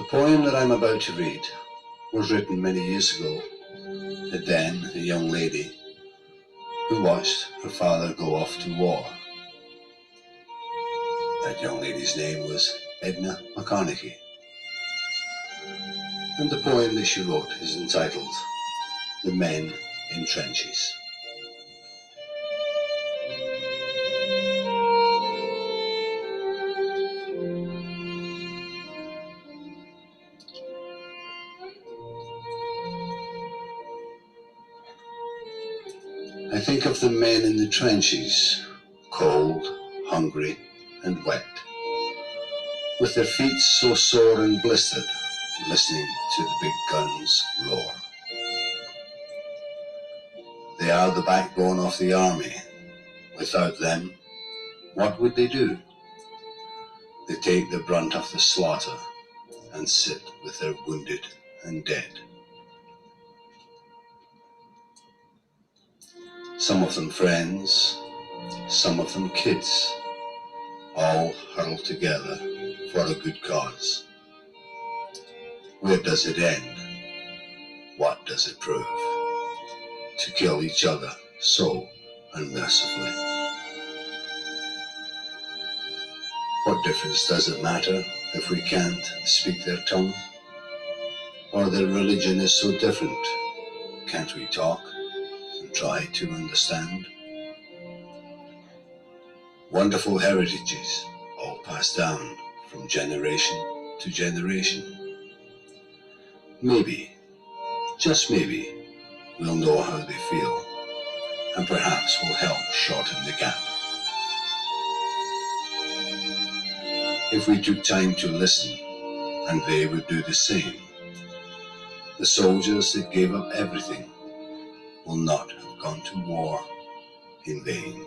The poem that I'm about to read was written many years ago, at then a young lady who watched her father go off to war. That young lady's name was Edna McConaughey, and the poem that she wrote is entitled The Men in Trenches. I think of the men in the trenches, cold, hungry and wet, with their feet so sore and blistered, listening to the big guns roar. They are the backbone of the army. Without them, what would they do? They take the brunt of the slaughter and sit with their wounded and dead. Some of them friends, some of them kids, all huddled together for a good cause. Where does it end? What does it prove? To kill each other so unmercifully. What difference does it matter if we can't speak their tongue? Or their religion is so different? Can't we talk and try to understand? Wonderful heritages, all passed down from generation to generation. Maybe, just maybe, we'll know how they feel, and perhaps will help shorten the gap. If we took time to listen, and they would do the same, the soldiers that gave up everything will not have gone to war in vain.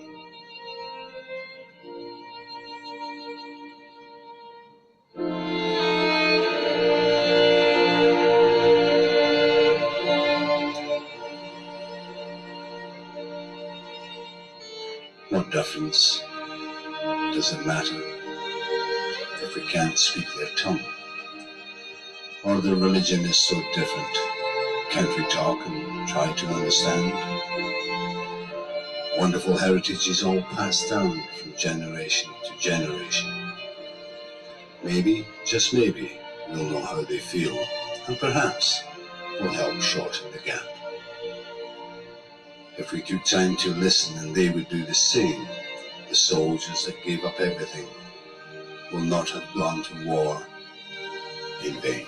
What difference does it matter if we can't speak their tongue? Or their religion is so different? Can't we talk and try to understand? Wonderful heritage is all passed down from generation to generation. Maybe, just maybe, we'll know how they feel, and perhaps will help shorten the gap. If we took time to listen and they would do the same, the soldiers that gave up everything will not have gone to war in vain.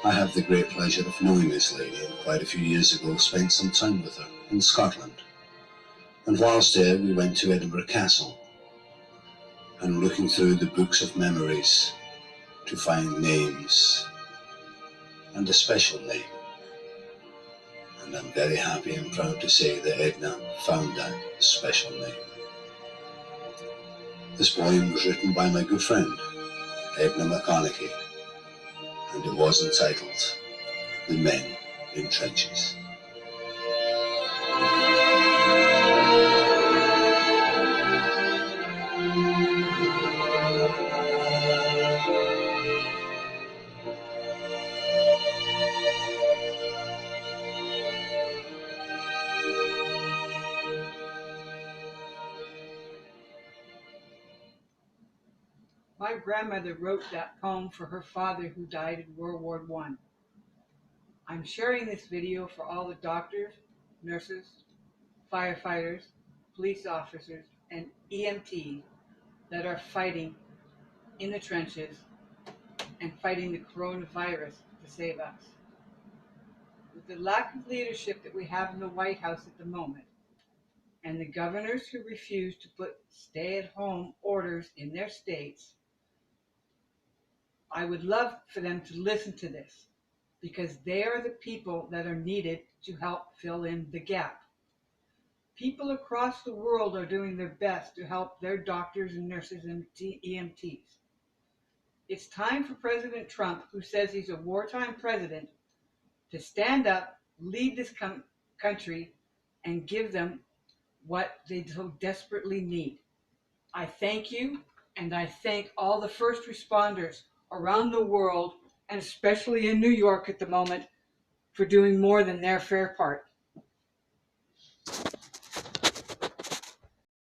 I have the great pleasure of knowing this lady, and quite a few years ago spent some time with her in Scotland. And whilst there we went to Edinburgh Castle, and looking through the books of memories to find names and a special name. And I'm very happy and proud to say that Edna found that special name. This poem was written by my good friend, Edna McConaughey, and it was entitled The Men in Trenches. My grandmother wrote that poem for her father who died in World War I. I'm sharing this video for all the doctors, nurses, firefighters, police officers, and EMTs that are fighting in the trenches and fighting the coronavirus to save us. With the lack of leadership that we have in the White House at the moment, and the governors who refuse to put stay-at-home orders in their states, I would love for them to listen to this, because they are the people that are needed to help fill in the gap. People across the world are doing their best to help their doctors and nurses and EMTs. It's time for President Trump, who says he's a wartime president, to stand up, lead this country, and give them what they so desperately need. I thank you, and I thank all the first responders around the world, and especially in New York at the moment, for doing more than their fair part.